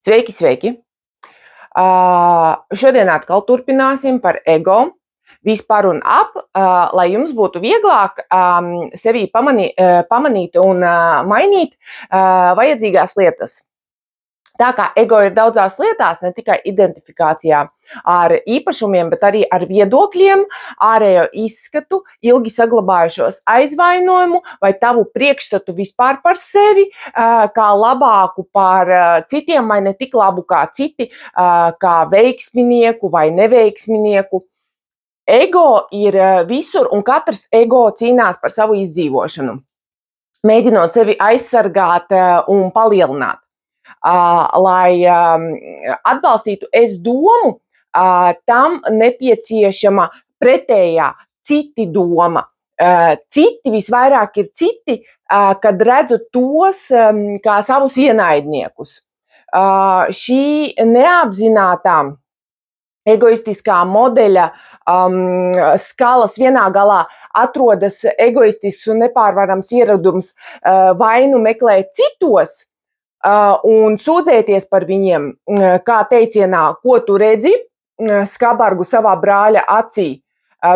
Sveiki, sveiki! Šodien atkal turpināsim par ego, vispār un ap, lai jums būtu vieglāk sevī pamanīt un mainīt vajadzīgās lietas. Tā kā ego ir daudzās lietās, ne tikai identifikācijā ar īpašumiem, bet arī ar viedokļiem, ārējo izskatu, ilgi saglabājušos aizvainojumu vai tavu priekšstatu vispār par sevi, kā labāku par citiem vai ne tik labu kā citi, kā veiksminieku vai neveiksminieku. Ego ir visur un katrs ego cīnās par savu izdzīvošanu, mēģinot sevi aizsargāt un palielināt. Lai atbalstītu es domu, tam nepieciešama pretējā citi doma. Citi visvairāk ir citi, kad redzu tos kā savus ienaidniekus. Šī neapzinātā egoistiskā modeļa skalas vienā galā atrodas egoistisks un nepārvarams ieradums vainu meklēt citos, un sūdzēties par viņiem, kā teicienā, ko tu redzi, skabargu savā brāļa acī,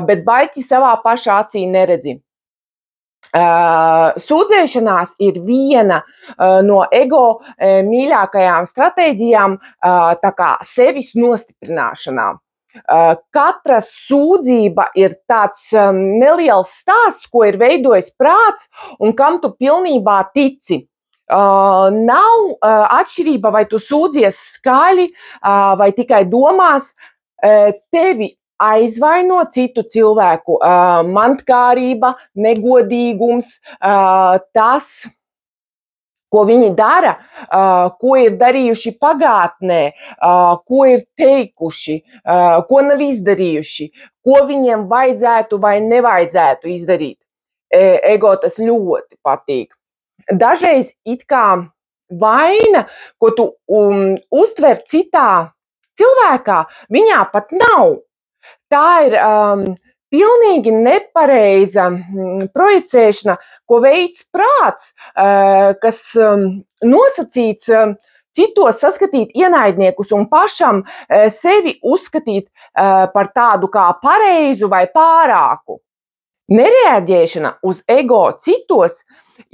bet baļķi savā pašā acī neredzi. Sūdzēšanās ir viena no ego mīļākajām stratēģijām, tā kā sevis nostiprināšanā. Katra sūdzība ir tāds neliels stāsts, ko ir veidojis prāts un kam tu pilnībā tici. Nav atšķirība, vai tu sūdzies skaļi vai tikai domās, tevi aizvaino citu cilvēku mantkārība, negodīgums, tas, ko viņi dara, ko ir darījuši pagātnē, ko ir teikuši, ko nav izdarījuši, ko viņiem vajadzētu vai nevajadzētu izdarīt. Ego tas ļoti patīk. Dažreiz it kā vaina, ko tu uztver citā cilvēkā, viņā pat nav. Tā ir pilnīgi nepareiza projicēšana, ko veids prāts, kas nosacīts citos saskatīt ienaidniekus un pašam sevi uzskatīt par tādu kā pareizu vai pārāku. Nereaģēšana uz ego citos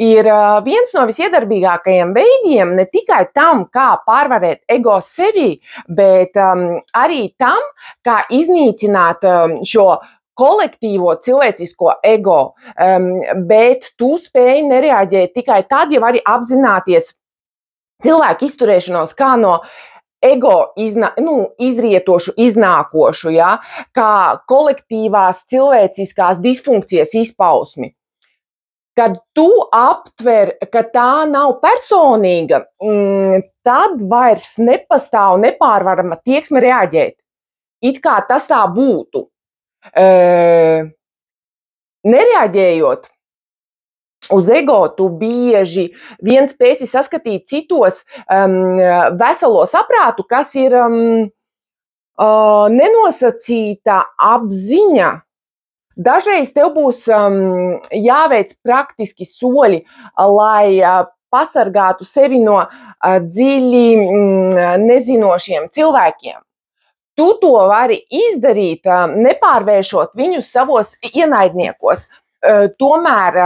ir viens no visiedarbīgākajiem veidiem ne tikai tam, kā pārvarēt ego sevī, bet arī tam, kā iznīcināt šo kolektīvo cilvēcisko ego, bet tu spēj nereaģēt tikai tad, ja vari apzināties cilvēku izturēšanos kā no ego izrietošu, iznākošu, ja, kā kolektīvās cilvēciskās disfunkcijas izpausmi. Kad tu aptver, ka tā nav personīga, tad vairs nepastāv nepārvarama tieksme reaģēt. It kā tas tā būtu. Nereaģējot uz ego, tu bieži vien spēsi saskatīt citos veselo saprātu, kas ir nenosacīta apziņa. Dažreiz tev būs jāveic praktiski soļi, lai pasargātu sevi no dziļi nezinošiem cilvēkiem. Tu to vari izdarīt, nepārvēršot viņus savos ienaidniekos. Tomēr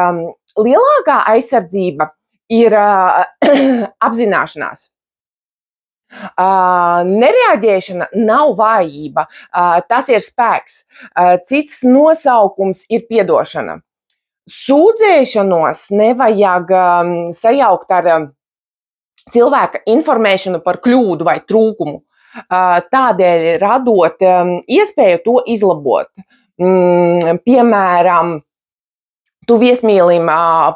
lielākā aizsardzība ir apzināšanās. Nereaģēšana nav vājība, tas ir spēks. Cits nosaukums ir piedošana. Sūdzēšanos nevajag sajaukt ar cilvēka informēšanu par kļūdu vai trūkumu, tādēļ radot iespēju to izlabot. Piemēram, tu viesmīlim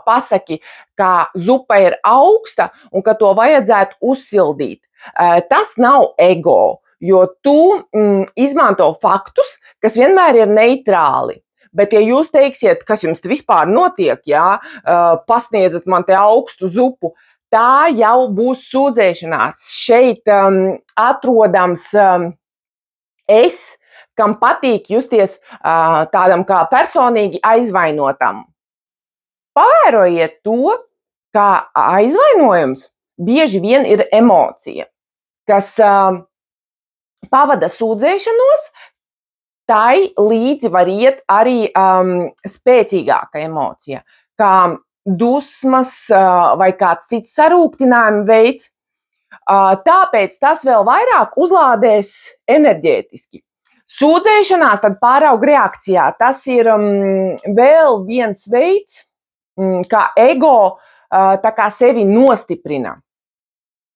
pasaki, ka zupa ir augsta un ka to vajadzētu uzsildīt. Tas nav ego, jo tu izmanto faktus, kas vienmēr ir neitrāli. Bet, ja jūs teiksiet, kas jums vispār notiek, jā, pasniedzat man te augstu zupu, tā jau būs sūdzēšanās. Šeit atrodams es, kam patīk justies tādam kā personīgi aizvainotam. Pavērojiet to, ka aizvainojums bieži vien ir emocija. kas pavada sūdzēšanos, tai līdzi var iet arī spēcīgāka emocija, kā dusmas vai kāds cits sarūktinājuma veids. Tāpēc tas vēl vairāk uzlādēs enerģētiski. Sūdzēšanās tad pāraug reakcijā. Tas ir vēl viens veids, kā ego tā kā sevi nostiprina.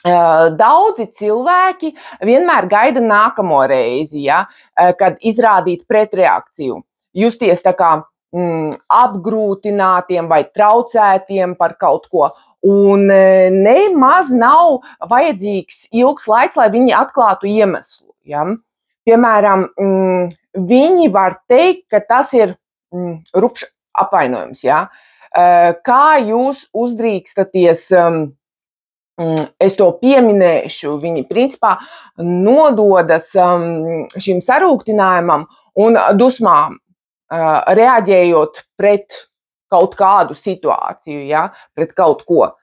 Daudzi cilvēki vienmēr gaida nākamo reizi, ja, kad izrādīt pretreakciju, justies tā kā apgrūtinātiem vai traucētiem par kaut ko. Un nemaz nav vajadzīgs ilgs laiks, lai viņi atklātu iemeslu. Ja. Piemēram, viņi var teikt, ka tas ir rupšs apvainojums. Ja. Kā jūs uzdrīkstaties, es to pieminēšu, viņi principā nododas šim sarūktinājumam un dusmām, reaģējot pret kaut kādu situāciju, ja, pret kaut ko.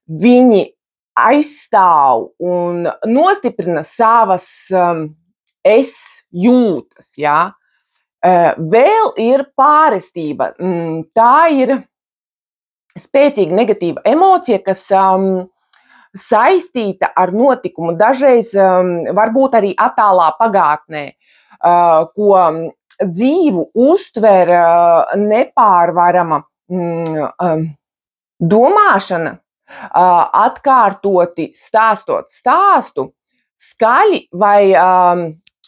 Viņi aizstāv un nostiprina savas es jūtas. Ja. Vēl ir pārestība. Tā ir spēcīga negatīva emocija, kas saistīta ar notikumu, dažreiz varbūt arī attālā pagātnē, ko dzīvu uztver nepārvarama domāšana, atkārtoti stāstot stāstu, skaļi vai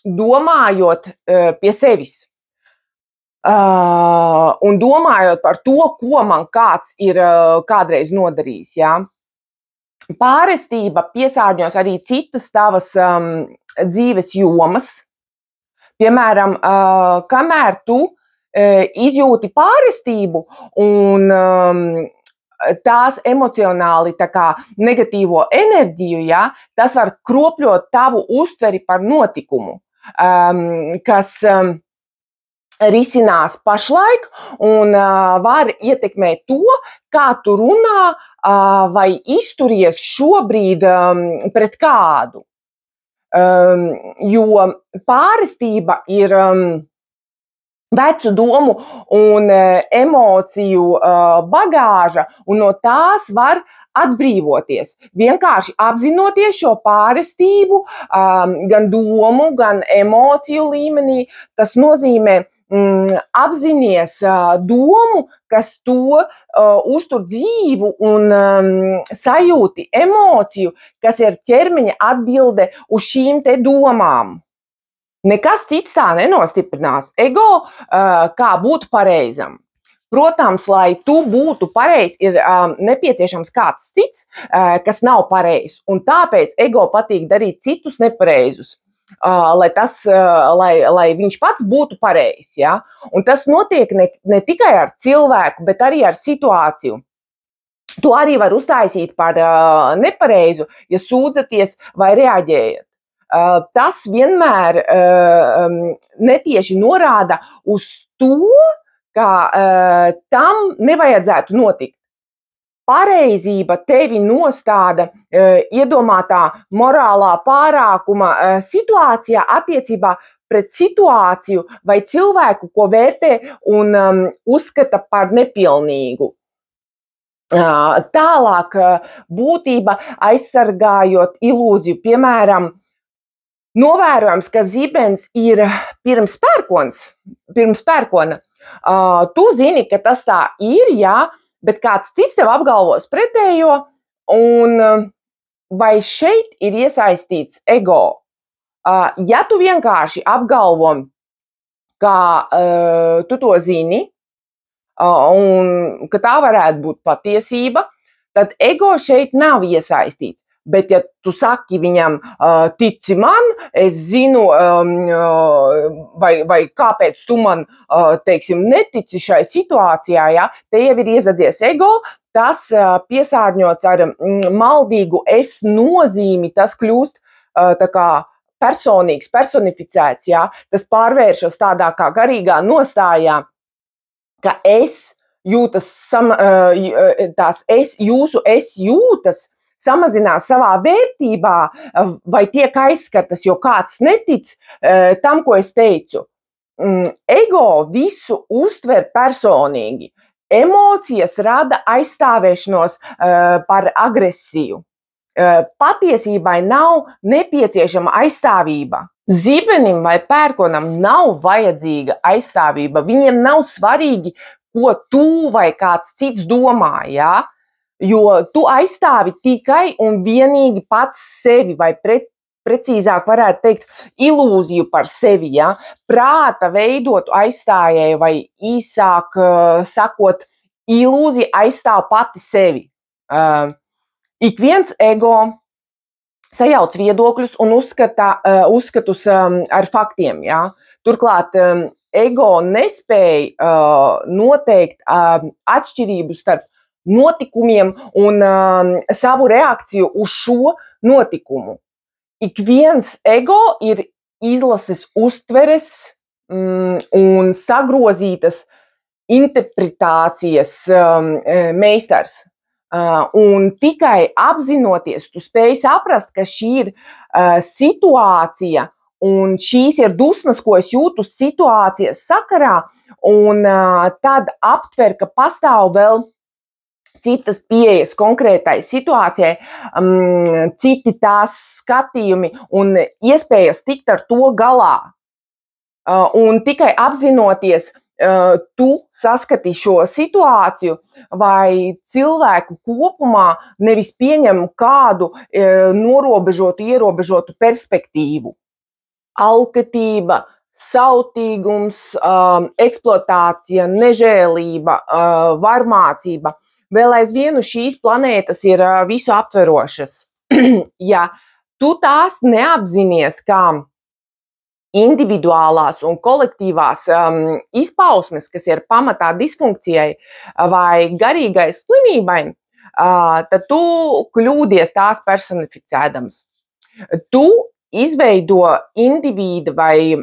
domājot pie sevis. Un domājot par to, ko man kāds ir kādreiz nodarījis. Ja? Pārestība piesārņos arī citas tavas dzīves jomas. Piemēram, kamēr tu izjūti pārestību un tās emocionāli tā kā negatīvo enerģiju, ja, tas var kropļot tavu uztveri par notikumu, kas risinās pašlaik un var ietekmēt to, kā tu runā vai izturies šobrīd pret kādu. Jo pārestība ir vecu domu un emociju bagāža, un no tās var atbrīvoties. Vienkārši apzinoties šo pārestību, gan domu, gan emociju līmenī, tas nozīmē apzinies domu, kas to uztur dzīvu un sajūti emociju, kas ir ķermeņa atbilde uz šīm te domām. Nekas cits tā nenostiprinās ego, kā būt pareizam. Protams, lai tu būtu pareizs, ir nepieciešams kāds cits, kas nav pareizs. Un tāpēc ego patīk darīt citus nepareizus, lai viņš pats būtu pareizs. Ja? Un tas notiek ne tikai ar cilvēku, bet arī ar situāciju. To arī var uztaisīt par nepareizu, ja sūdzaties vai reaģējat. Tas vienmēr netieši norāda uz to, ka tam nevajadzētu notikt. Pareizība tevi nostāda iedomātā morālā pārākuma situācijā attiecībā pret situāciju vai cilvēku, ko vērtē un uzskata par nepilnīgu. Tālāk būtība aizsargājot ilūziju, piemēram, novērojams, ka zibens ir pirms pērkona. Tu zini, ka tas tā ir, jā, bet kāds cits tev apgalvos pretējo, un vai šeit ir iesaistīts ego? Ja tu vienkārši apgalvo, ka tu to zini, un ka tā varētu būt patiesība, tad ego šeit nav iesaistīts. Bet, ja tu saki viņam, tici man, es zinu, vai kāpēc tu man, teiksim, netici šai situācijā, ja, te jau ir iezadzies ego, tas piesārņots ar maldīgu es nozīmi, tas kļūst tā kā personīgs, personificēts, ja, tas pārvēršas tādā kā garīgā nostājā, ka es jūtas, jūsu es jūtas samazinās savā vērtībā vai tiek aizskartas, jo kāds netic tam, ko es teicu. Ego visu uztver personīgi. Emocijas rada aizstāvēšanos par agresiju. Patiesībai nav nepieciešama aizstāvība. Zibenim vai pērkonam nav vajadzīga aizstāvība. Viņiem nav svarīgi, ko tu vai kāds cits domā, ja? Jo tu aizstāvi tikai un vienīgi pats sevi vai precīzāk varētu teikt, ilūziju par sevi, ja? Prāta veidotu aizstājēju vai īsāk sakot, ilūzija aizstāv pati sevi. Ik viens ego sajauc viedokļus un uzskatus ar faktiem. Ja? Turklāt ego nespēja noteikt atšķirību starp notikumiem un savu reakciju uz šo notikumu. Ik viens ego ir izlases uztveres un sagrozītas interpretācijas meistars. Un tikai apzinoties, tu spēj saprast, ka šī ir situācija un šīs ir dusmas, ko es jūtu situācijas sakarā, un tad aptver, ka pastāv vēl citas pieejas konkrētai situācijai, citi tās skatījumi un iespējas tikt ar to galā. Un tikai apzinoties, tu saskati šo situāciju vai cilvēku kopumā, nevis pieņem kādu norobežotu, ierobežotu perspektīvu. Alkatība, sautīgums, eksploatācija, nežēlība, varmācība. Vēl aizvien uz šīs planētas ir visu aptverošas. Ja tu tās neapzinies kā individuālās un kolektīvās izpausmes, kas ir pamatā disfunkcijai vai garīgai slimībai, tad tu kļūdies tās personificēdams. Tu izveido individa vai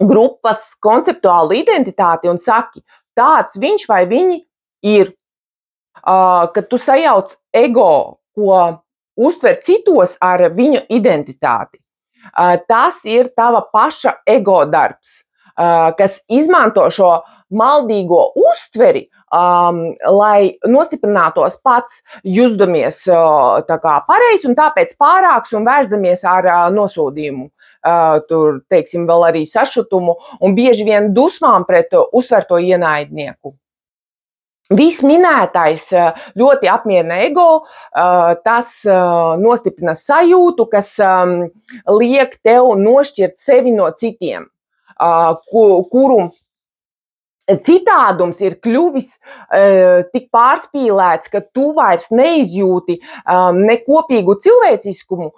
grupas konceptuālu identitāti un saki, tāds viņš vai viņi ir. Kad tu sajauc ego, ko uztver citos ar viņu identitāti. Tas ir tava paša ego darbs, kas izmanto šo maldīgo uztveri, lai nostiprinātos pats, jusdamies tā kā pareizi un tāpēc pārāks un vērsdamies ar nosodījumu. Tur, teiksim, vēl arī sašutumu un bieži vien dusmām pret uztverto ienaidnieku. Viss minētais ļoti apmierina ego, tas nostiprina sajūtu, kas liek tev nošķirt sevi no citiem, kuru citādums ir kļuvis tik pārspīlēts, ka tu vairs neizjūti ne kopīgu cilvēciskumu,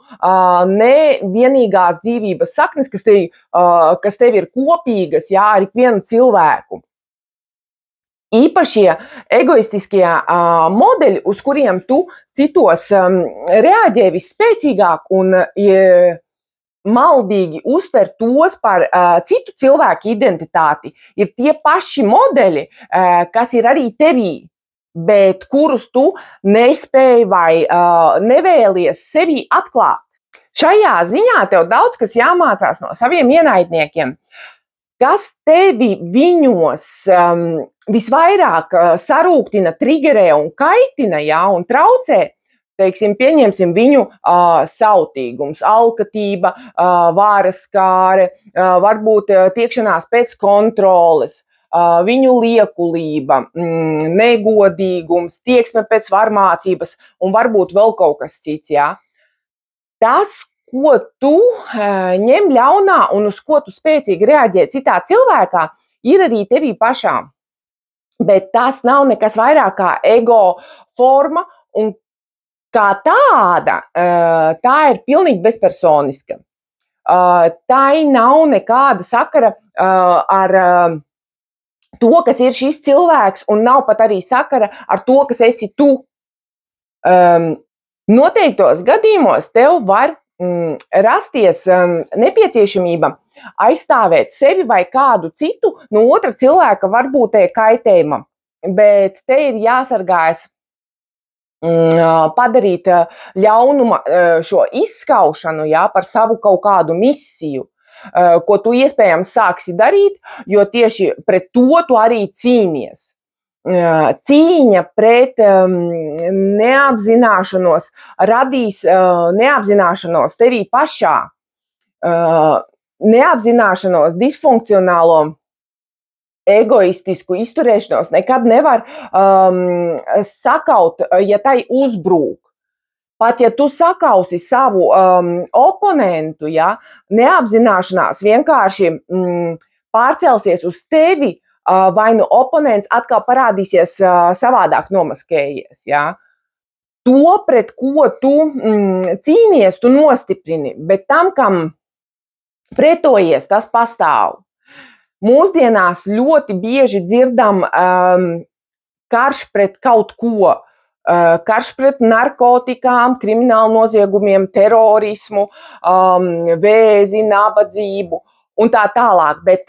ne vienīgās dzīvības saknes, kas tev ir kopīgas, jā, ar ikvienu cilvēku. Īpašie egoistiskie modeļi, uz kuriem tu citos reaģē visspēcīgāk un maldīgi uztver tos par citu cilvēku identitāti, ir tie paši modeļi, kas ir arī tevī, bet kurus tu nespēji vai nevēlies sevi atklāt. Šajā ziņā tev daudz kas jāmācās no saviem ienaidniekiem. Kas tevi viņos visvairāk sarūktina, trigerē un kaitina, ja, un traucē, teiksim, pieņemsim viņu sautīgums, alkatība, vāras kāre, varbūt tiekšanās pēc kontroles, viņu liekulība, negodīgums, tieksme pēc varmācības un varbūt vēl kaut kas cits. Ja. Tas, ko tu ņem ļaunā un uz ko tu spēcīgi reaģē citā cilvēkā, ir arī tevī pašām. Bet tas nav nekas vairāk kā ego forma un kā tāda, tā ir pilnīgi bezpersoniska. Tai nav nekāda sakara ar to, kas ir šis cilvēks, un nav pat arī sakara ar to, kas esi tu. Noteiktos gadījumos tev var rasties nepieciešamība aizstāvēt sevi vai kādu citu no otra cilvēka varbūtēja kaitējuma, bet te ir jāsargājas padarīt ļaunuma šo izskaušanu, jā, par savu kaut kādu misiju, ko tu iespējams sāksi darīt, jo tieši pret to tu arī cīnies. Cīņa pret neapzināšanos radīs neapzināšanos tevī pašā, neapzināšanos, disfunkcionālo, egoistisku izturēšanos nekad nevar sakaut, ja tai uzbrūk. Pat ja tu sakausi savu oponentu, ja, neapzināšanās vienkārši pārcelsies uz tevi, vai nu oponents atkal parādīsies savādāk nomaskējies. Ja. To, pret ko tu cīnies, tu nostiprini, bet tam, kam pretojies, tas pastāv. Mūsdienās ļoti bieži dzirdam karš pret kaut ko, karš pret narkotikām, kriminālu noziegumiem, terorismu, vēzi, nabadzību un tā tālāk, bet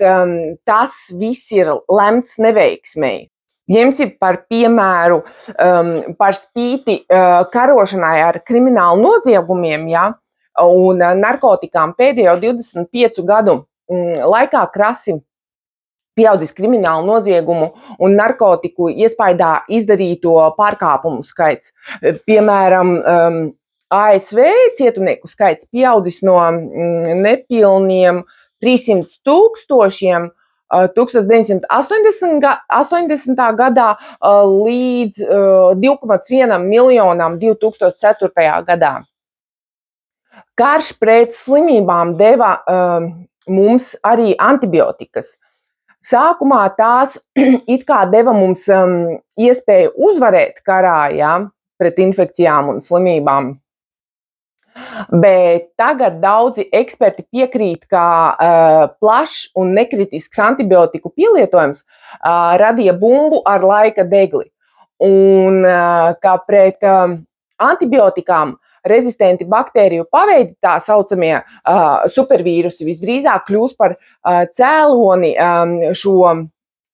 tas viss ir lemts neveiksmei. Ņemsim par piemēru, par spīti karošanai ar kriminālu noziegumiem, ja, un narkotikām pēdējo 25 gadu laikā krasi pieaudzis kriminālu noziegumu un narkotiku iespaidā izdarīto pārkāpumu skaits. Piemēram, ASV cietumnieku skaits pieaudzis no nepilniem 300,000 1980. gadā līdz 2,1 miljonam 2004. gadā. Karš pret slimībām deva mums arī antibiotikas. Sākumā tās it kā deva mums iespēju uzvarēt karā, ja, pret infekcijām un slimībām. Bet tagad daudzi eksperti piekrīt, ka plašs un nekritisks antibiotiku pielietojums radīja bumbu ar laika degli. Un ka pret antibiotikām rezistenti baktēriju paveidi, tā saucamie supervīrusi, visdrīzāk kļūs par cēloni šo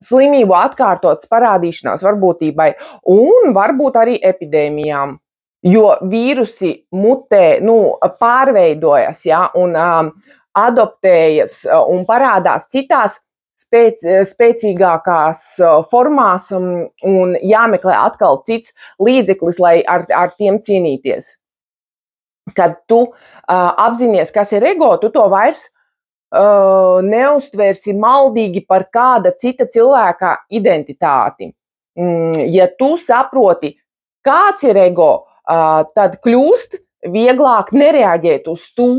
slimību atkārtotas parādīšanās varbūtībai un varbūt arī epidēmijām. Jo vīrusi mutē, pārveidojas, ja, un adoptējas un parādās citās spēcīgākās formās un jāmeklē atkal cits līdzeklis, lai ar tiem cīnīties. Kad tu apzinies, kas ir ego, tu to vairs neuztversi maldīgi par kāda cita cilvēka identitāti. Ja tu saproti, kāds ir ego, tad kļūst vieglāk nereaģēt uz to,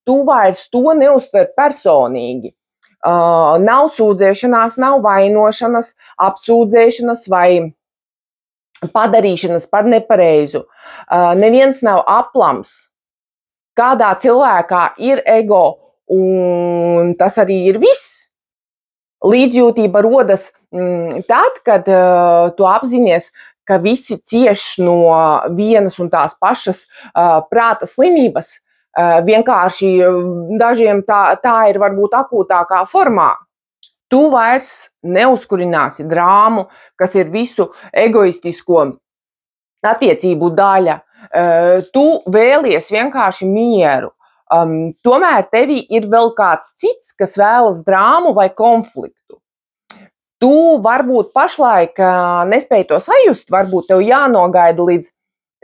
tu vairs to neuztver personīgi. Nav sūdzēšanās, nav vainošanas, apsūdzēšanas vai padarīšanas par nepareizu. Neviens nav aplams. Kādā cilvēkā ir ego, un tas arī ir viss. Līdzjūtība rodas tad, kad tu apzinies, ka visi cieš no vienas un tās pašas prāta slimības. Vienkārši dažiem tā ir varbūt akūtākā formā. Tu vairs neuzkurināsi drāmu, kas ir visu egoistisko attiecību daļa. Tu vēlies vienkārši mieru. Tomēr tevī ir vēl kāds cits, kas vēlas drāmu vai konfliktu. Tu varbūt pašlaik nespēji to sajust, varbūt tev jānogaida līdz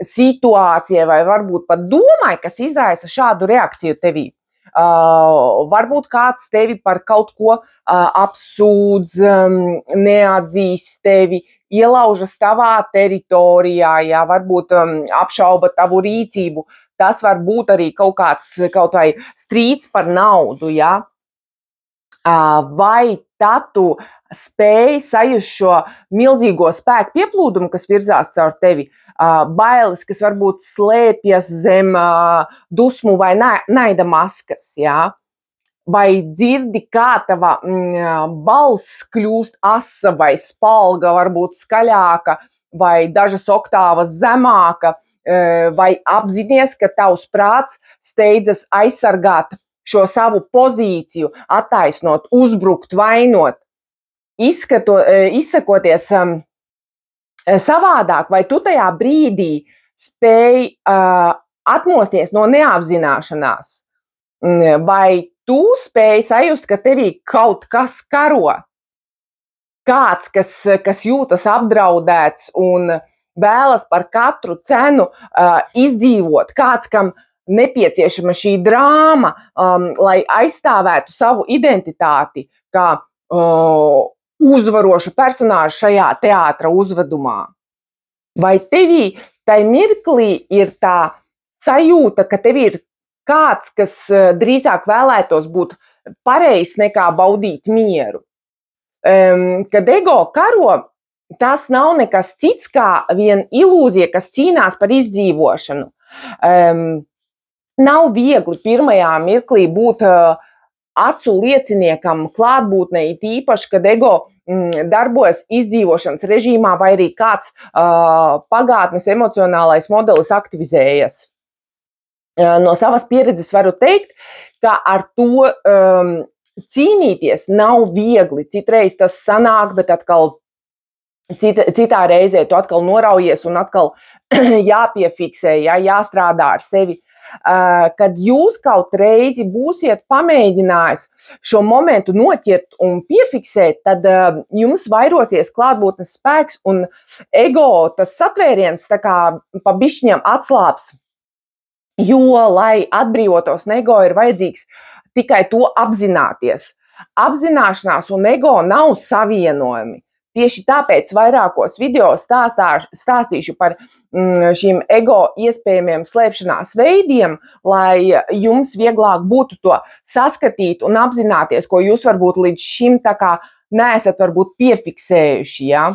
situācijai vai varbūt pat domai, kas izraisa šādu reakciju tevī. Varbūt kāds tevi par kaut ko apsūdz, neatzīst tevi, ielaužas tavā teritorijā, ja, varbūt apšauba tavu rīcību. Tas var būt arī kaut vai strīds par naudu, ja. Vai tad tu spēj sajust šo milzīgo spēku pieplūdumu, kas virzās caur tevi, bailes, kas varbūt slēpjas zem dusmu vai naida maskas, ja? Vai dzirdi, kā tava balss kļūst asa vai spalga, varbūt skaļāka vai dažas oktāvas zemāka, vai apzinies, ka tavs prāts steidzas aizsargāt šo savu pozīciju, attaisnot, uzbrukt, vainot, izsakoties savādāk, vai tu tajā brīdī spēj atmosties no neapzināšanās, vai tu spēj sajust, ka tevī kaut kas karo, kāds, kas jūtas apdraudēts un vēlas par katru cenu izdzīvot, kāds, kam nepieciešama šī drāma, lai aizstāvētu savu identitāti, kā uzvarošu personāžu šajā teātra uzvedumā. Vai tevī tai mirklī ir tā sajūta, ka tev ir kāds, kas drīzāk vēlētos būt pareizs nekā baudīt mieru? Kad ego karo, tas nav nekas cits kā vien ilūzija, kas cīnās par izdzīvošanu. Nav viegli pirmajā mirklī būt acu lieciniekam klātbūtnē, it īpaši, kad ego darbojas izdzīvošanas režīmā vai arī kāds pagātnes emocionālais modelis aktivizējas. No savas pieredzes varu teikt, ka ar to cīnīties nav viegli. Citreiz tas sanāk, bet atkal citā reizē tu atkal noraujies un atkal jāpiefiksē, jāstrādā ar sevi. Kad jūs kaut reizi būsiet pamēģinājis šo momentu noķert un piefiksēt, tad jums vairosies klātbūtnes spēks un ego tas satvēriens tā kā pa bišķiņam atslāps. Jo, lai atbrīvotos no ego, ir vajadzīgs tikai to apzināties. Apzināšanās un ego nav savienojami. Tieši tāpēc vairākos video stāstīšu par šīm ego iespējamiem slēpšanās veidiem, lai jums vieglāk būtu to saskatīt un apzināties, ko jūs varbūt līdz šim tā kā neesat varbūt piefiksējuši. Ja?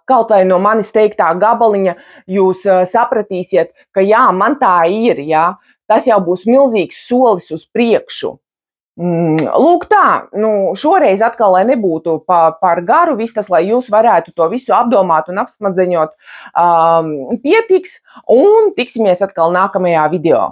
Kaut vai no manis teiktā gabaliņa jūs sapratīsiet, ka jā, man tā ir, ja? Tas jau būs milzīgs solis uz priekšu. Lūk tā, šoreiz atkal, lai nebūtu par garu, viss tas, lai jūs varētu to visu apdomāt un apsmadzeņot, pietiks, un tiksimies atkal nākamajā video.